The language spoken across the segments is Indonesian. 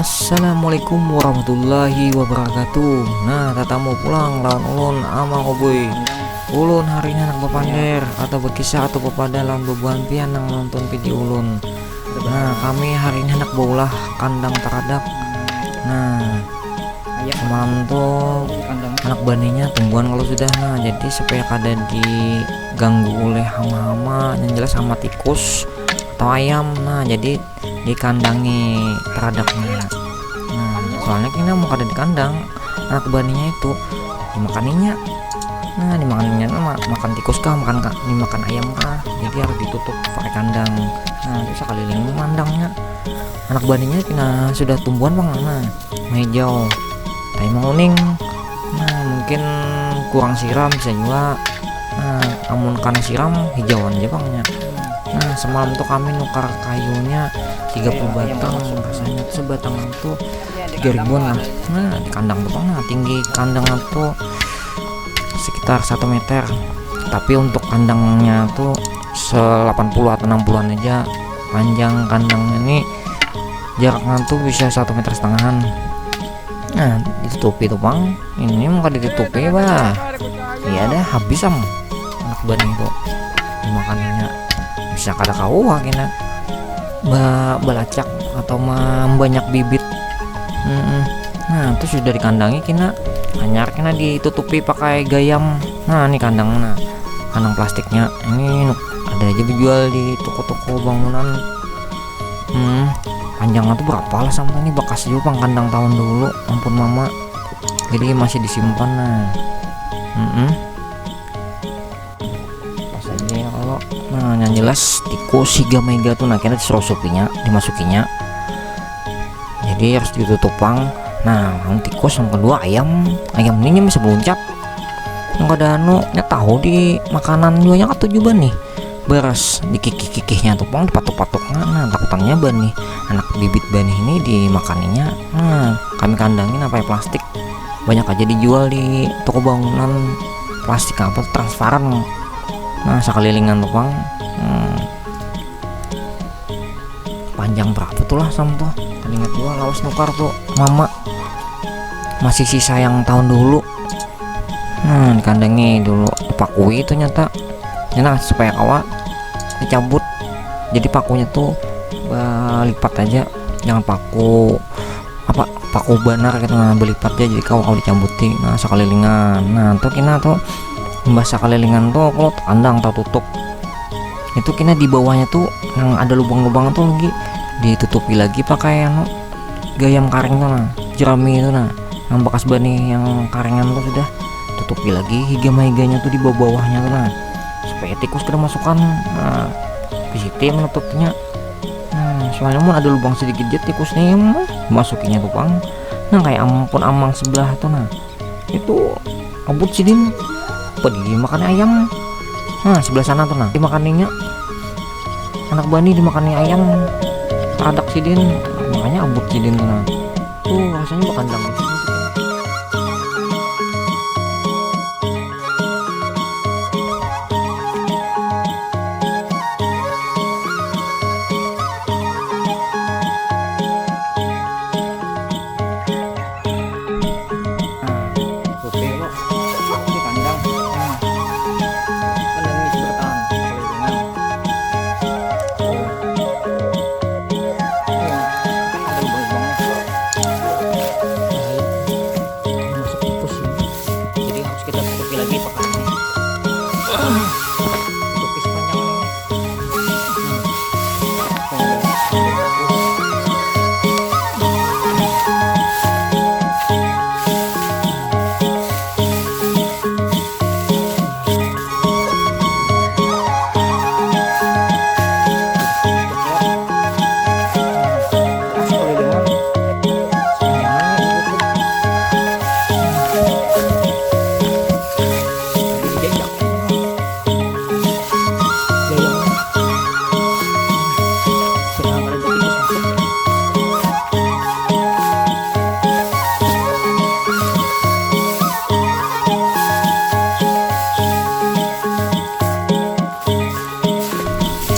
Assalamualaikum warahmatullahi wabarakatuh. Nah, tatamu pulang lawan ulun amang oboy. Ulun hari ini anak bepander atau berkisah atau bepada lawan bebuan pian yang nonton video ulun. Nah, kami hari ini anak baulah kandang teradak. Nah, semalam tuh anak baninya tumbuhan kalau sudah. Nah, jadi supaya kada diganggu oleh hama-hama yang jelas sama tikus atau ayam. Nah, jadi dikandangi teradaknya. Nah, soalnya kita mau kada di kandang, anak baninya itu dimakaninya. Nah, dimakaninya makan tikus kah, dimakan ayam kah, jadi harus ditutup pakai kandang. Nah, bisa keliling mandangnya. Anak baninya kena sudah tumbuhan bang, nah hijau tai menguning. Nah, mungkin kurang siram bisa juga. Nah, amun kan siram hijauan aja bangnya. Nah, semalam tuh kami nukar kayunya 30 batang, rasanya sebatang itu 3.000-an lah. Nah, di kandang tuh bang, nah tinggi kandang tuh sekitar 1 meter, tapi untuk kandangnya tuh 80 atau 60-an aja. Panjang kandangnya ini jaraknya tuh bisa 1,5 meter. Nah, ditutupi tuh bang, ini mau ditutupi bah, iya dah habis anak bani itu dimakaninya. Bisa kada kau kena belacak atau banyak bibit. Nah, terus sudah dikandangi kena anyar, kena ditutupi pakai gayam. Nah, ini kandang, nah kandang plastiknya ini ada aja dijual di toko-toko bangunan. Panjangnya tuh berapa lah sampai ini bekas juga bang, kandang tahun dulu, ampun mama, jadi masih disimpan. Nah, pas aja ya kalau nah yang jelas tikus siga mega tuh, nah kena diserosopinya dimasukinya, jadi harus ditutup bang. Nah, yang tikus yang kedua ayam ini bisa meluncat, yang kada nya tahu di makanan juga atau juga nih beras dikikih-kikihnya tuh bang, dipatok-patoknya. Nah, takutannya bani anak bibit bani ini dimakaninya. Nah, kami kandangin pakai plastik, banyak aja dijual di toko bangunan, plastik apa transparan. Nah, sekelilingan tuh bang, panjang berapa tuh lah sampah. Tadi ingat gua lawas nukar tuh mama masih sisa yang tahun dulu. Nah, dikandangi dulu dipakui itu nyata. Nah, supaya kawa dicabut, jadi pakunya tuh lipat aja, jangan paku banar gitu. Nah, belipat aja, jadi kawa dicabuti. Nah, sekelilingan. Nah, tuh kena tuh bahasa kelilingan tuh kalau kandang tak tutup itu kena di bawahnya tuh yang ada lubang-lubang tuh lagi ditutupi lagi pakai gayam karing tuh, nah jerami itu, nah yang bekas bani yang karingan tuh sudah tutupi lagi higa-higanya tuh di bawah-bawahnya tuh, nah supaya tikus kena masukkan. Nah, PCT menutupnya. Nah, soalnya mau ada lubang sedikit aja tikusnya masukinya tuh bang. Nah, kayak ampun amang sebelah tuh, nah itu abut sidin pergi makan ayam. Nah, sebelah sana tuh, nah dimakaninya anak bani, dimakani ayam teradak sidin, makanya abut sidin tuh. Nah tuh rasanya bakandang gitu.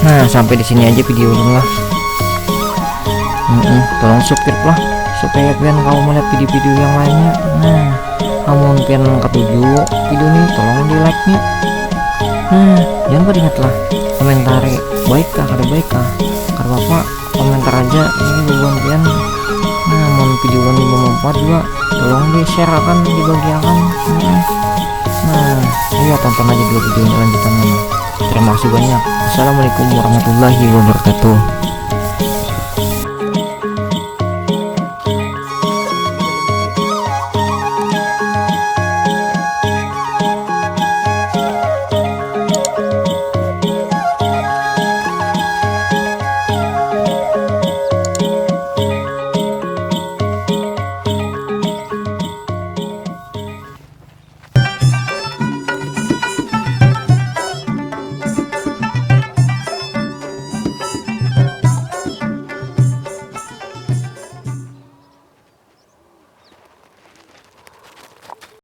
Nah, sampai di sini aja video ini lah. Tolong subscribe lah, supaya pian kamu melihat video-video yang lainnya. Nah, namun pian ketujuh video ini tolong di like nya. Nah, jangan lupa ingatlah komentari baikkah kada baikkah karena bapak komentar aja ini beban pian. Nah, namun video ini bermanfaat juga tolong di share akan dibagikan. Nah, ayo tonton aja dulu videonya lanjutannya. Terima kasih banyak. Assalamualaikum warahmatullahi wabarakatuh.